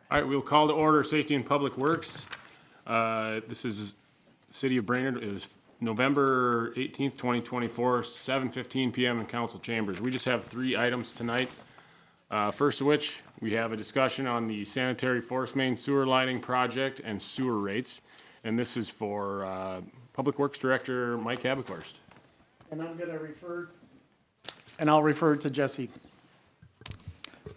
All right, we'll call to order Safety and Public Works. This is City of Brainerd. It was November 18th, 2024, 7:15 PM in council chambers. We just have 3 items tonight. First of which, we have a discussion on the sanitary force main sewer lining project and sewer rates. And this is for Public Works Director Mike Habekorst. And I'll refer to Jesse.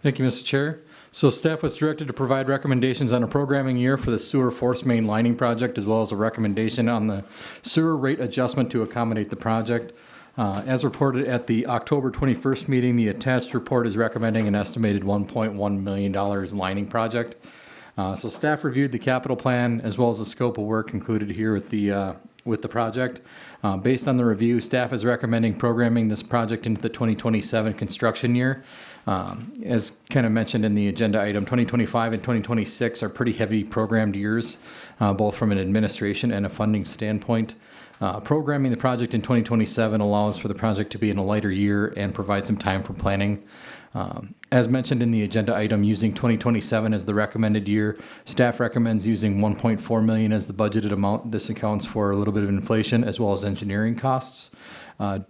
Thank you, Mr. Chair. So staff was directed to provide recommendations on a programming year for the sewer force main lining project, as well as a recommendation on the sewer rate adjustment to accommodate the project. As reported at the October 21st meeting, the attached report is recommending an estimated $1.1 million lining project. So staff reviewed the capital plan as well as the scope of work included here with the project. Based on the review, staff is recommending programming this project into the 2027 construction year. As kind of mentioned in the agenda item, 2025 and 2026 are pretty heavy programmed years, both from an administration and a funding standpoint. Programming the project in 2027 allows for the project to be in a lighter year and provide some time for planning. As mentioned in the agenda item, using 2027 as the recommended year, staff recommends using $1.4 million as the budgeted amount. This accounts for a little bit of inflation as well as engineering costs.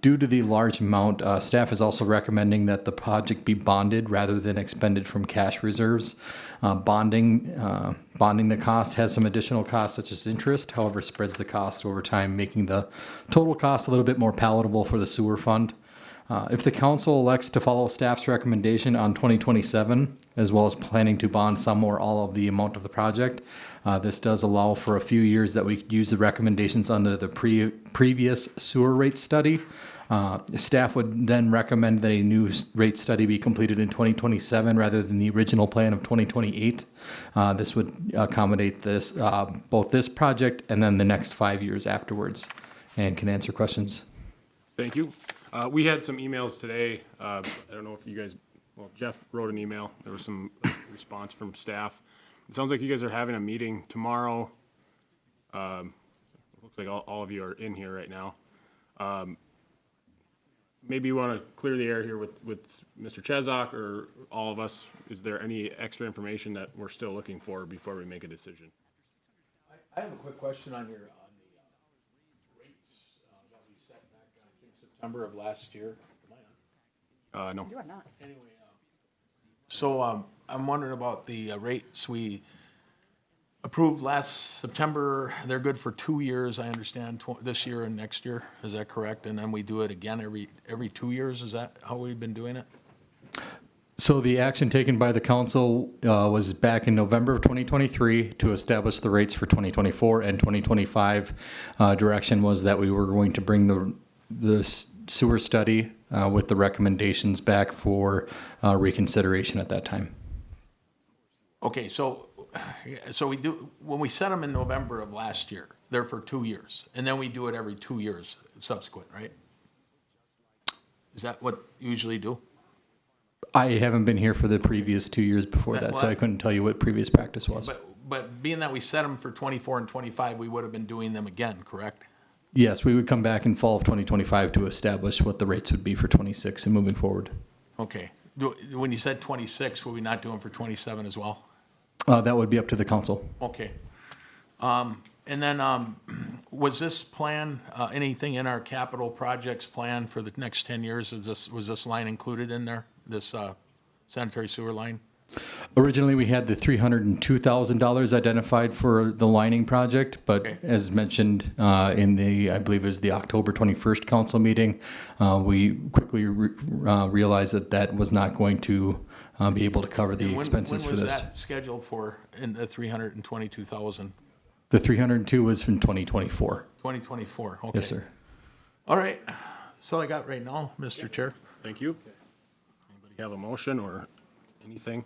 Due to the large amount, staff is also recommending that the project be bonded rather than expended from cash reserves. Bonding the cost has some additional costs such as interest, however, spreads the cost over time, making the total cost a little bit more palatable for the sewer fund. If the council elects to follow staff's recommendation on 2027, as well as planning to bond some or all of the amount of the project, this does allow for a few years that we could use the recommendations under the previous sewer rate study. Staff would then recommend that a new rate study be completed in 2027 rather than the original plan of 2028. This would accommodate this, both this project and then the next 5 years afterwards, and can answer questions. Thank you. We had some emails today. I don't know if you guys, well, Jeff wrote an email. There was some response from staff. It sounds like you guys are having a meeting tomorrow. It looks like all of you are in here right now. Maybe you want to clear the air here with Mr. Chezok or all of us. Is there any extra information that we're still looking for before we make a decision? I have a quick question on the rates that we set back, I think, September of last year. Am I on? No. You are not. Anyway, so I'm wondering about the rates we approved last September. They're good for 2 years, I understand, this year and next year. Is that correct? And then we do it again every 2 years? Is that how we've been doing it? So the action taken by the council was back in November of 2023 to establish the rates for 2024 and 2025. Direction was that we were going to bring the sewer study with the recommendations back for reconsideration at that time. Okay, so we do, when we set them in November of last year, they're for 2 years. And then we do it every 2 years subsequent, right? Is that what you usually do? I haven't been here for the previous 2 years before that, so I couldn't tell you what previous practice was. But being that we set them for 24 and 25, we would have been doing them again, correct? Yes, we would come back in fall of 2025 to establish what the rates would be for 26 and moving forward. Okay. When you said 26, will we not do them for 27 as well? That would be up to the council. Okay. And then was this plan, anything in our capital projects plan for the next 10 years? Was this line included in there, this sanitary sewer line? Originally, we had the $302,000 identified for the lining project, but Okay. as mentioned in the, I believe it was the October 21st council meeting, we quickly realized that that was not going to be able to cover the expenses for this. When was that scheduled for in the 322,000? The 302 was from 2024. 2024, okay. Yes, sir. All right. That's all I got right now, Mr. Chair. Thank you. Anybody have a motion or anything?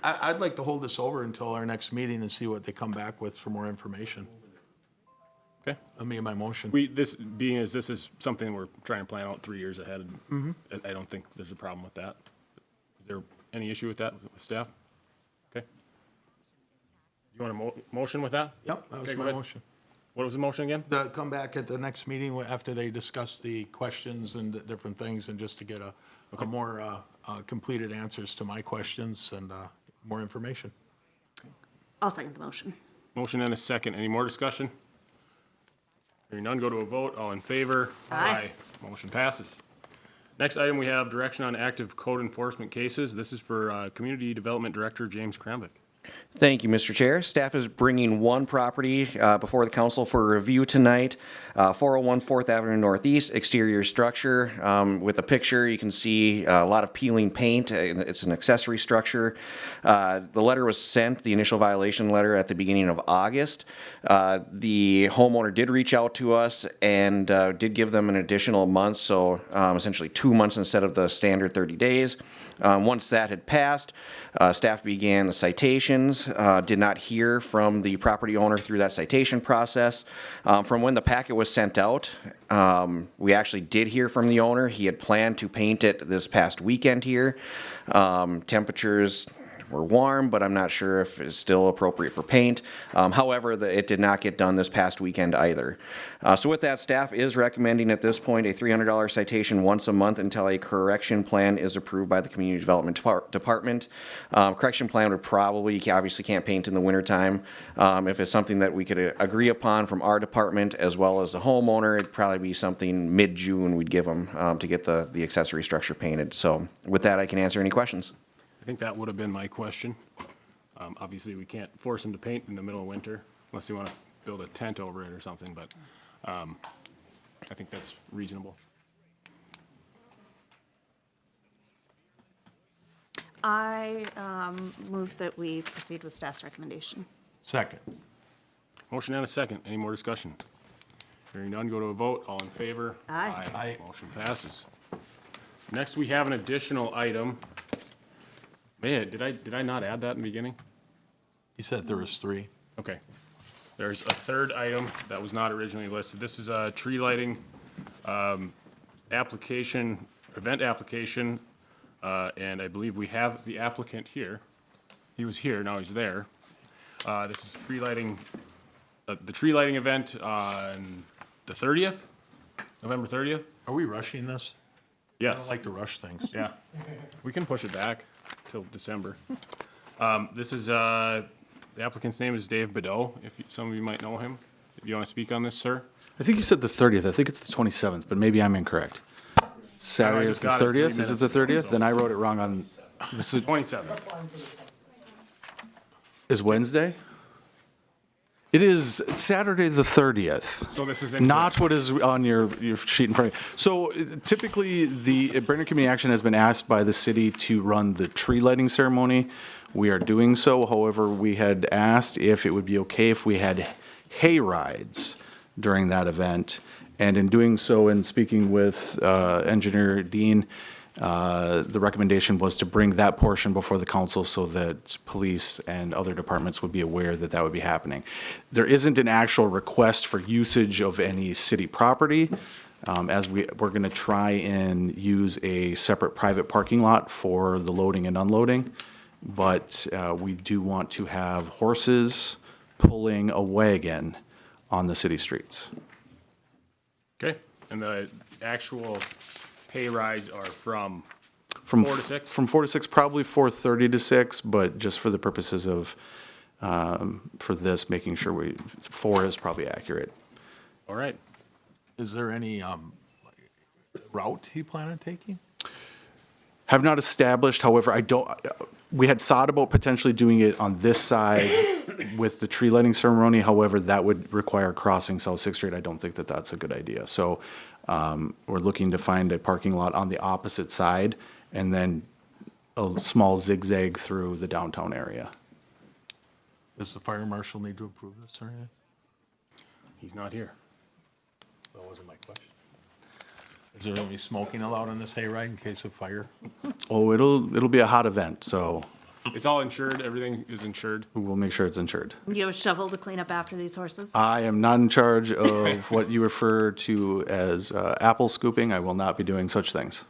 I'd like to hold this over until our next meeting and see what they come back with for more information. Okay. I mean, my motion. This is something we're trying to plan out 3 years ahead. I don't think there's a problem with that. Is there any issue with that with staff? Okay. You want a motion with that? Yep, that was Okay, go my ahead. motion. What was the motion again? To come back at the next meeting after they discuss the questions and the different things, and just to get a more completed answers to my questions and more information. I'll second the motion. Motion and a second. Any more discussion? Hearing none, go to a vote. All in favor? Aye. Motion passes. Next item, we have direction on active code enforcement cases. This is for Community Development Director James Kramvik. Thank you, Mr. Chair. Staff is bringing one property before the council for review tonight. 401 4th Avenue Northeast, exterior structure. With a picture, you can see a lot of peeling paint. It's an accessory structure. The letter was sent, the initial violation letter, at the beginning of August. The homeowner did reach out to us and did give them an additional month, so essentially 2 months instead of the standard 30 days. Once that had passed, staff began the citations, did not hear from the property owner through that citation process. From when the packet was sent out, we actually did hear from the owner. He had planned to paint it this past weekend here. Temperatures were warm, but I'm not sure if it's still appropriate for paint. However, it did not get done this past weekend either. So with that, staff is recommending at this point a $300 citation once a month until a correction plan is approved by the Community Development Department. Correction plan would probably, you obviously can't paint in the wintertime. If it's something that we could agree upon from our department as well as the homeowner, it'd probably be something mid-June we'd give them to get the accessory structure painted. So with that, I can answer any questions. I think that would have been my question. Obviously, we can't force them to paint in the middle of winter unless you want to build a tent over it or something, but I think that's reasonable. I move that we proceed with staff's recommendation. Second. Motion and a second. Any more discussion? Hearing none, go to a vote. All in favor? Aye. Aye. Motion passes. Next, we have an additional item. Man, did I not add that in the beginning? You said there was 3. Okay. There's a third item that was not originally listed. This is a tree lighting application, event application, and I believe we have the applicant here. He was here, now he's there. This is tree lighting, the tree lighting event on the 30th, November 30th? Are we rushing this? I Yes. don't like to rush things. Yeah, we can push it back till December. This is, the applicant's name is Dave Bedeau, some of you might know him. If you want to speak on this, sir? I think you said the 30th. I think it's the 27th, but maybe I'm incorrect. Saturday is just the got it 3 30th? Is minutes it the ago, 30th? so- Then I wrote it wrong on, this 27th. is Wednesday? It is Saturday the 30th. So this is Not what is on your sheet in front of you. So typically, the Brainerd Community Action has been asked by the city to run the tree lighting ceremony. We are doing so. However, we had asked if it would be okay if we had hay rides during that event. And in doing so, and speaking with Engineer Dean, the recommendation was to bring that portion before the council so that police and other departments would be aware that that would be happening. There isn't an actual request for usage of any city property, as we're going to try and use a separate private parking lot for the loading and unloading. But we do want to have horses pulling a wagon on the city streets. Okay, and the actual hay rides are from From 4 to 6? From 4 to 6, probably 4:30 to 6, but just for the purposes of, for this, making sure 4 is probably accurate. All right. Is there any route he planned on taking? Have not established, however, we had thought about potentially doing it on this side with the tree lighting ceremony. However, that would require crossing South Sixth Street. I don't think that that's a good idea. So we're looking to find a parking lot on the opposite side and then a small zigzag through the downtown area. Does the fire marshal need to approve this or anything? He's not here. That wasn't my question. Is there any smoking allowed on this hayride in case of fire? Oh, it'll be a hot event, so It's all insured, everything is insured. we'll make sure it's insured. Do you have a shovel to clean up after these horses? I am not in charge of what you refer to as apple scooping. I will not be doing such things.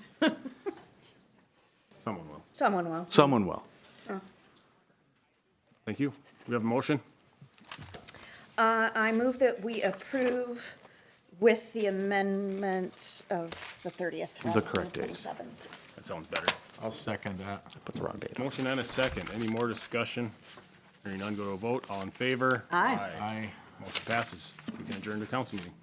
Someone will. Someone will. Someone will. Thank you. We have a motion? I move that we approve with the amendment of the 30th. rather than correct date. 27th. That sounds better. I'll second that. Put the wrong date. Motion and a second. Any more discussion? Hearing none, go to a vote. All in favor? Aye. Aye. Motion passes. We can adjourn the council meeting.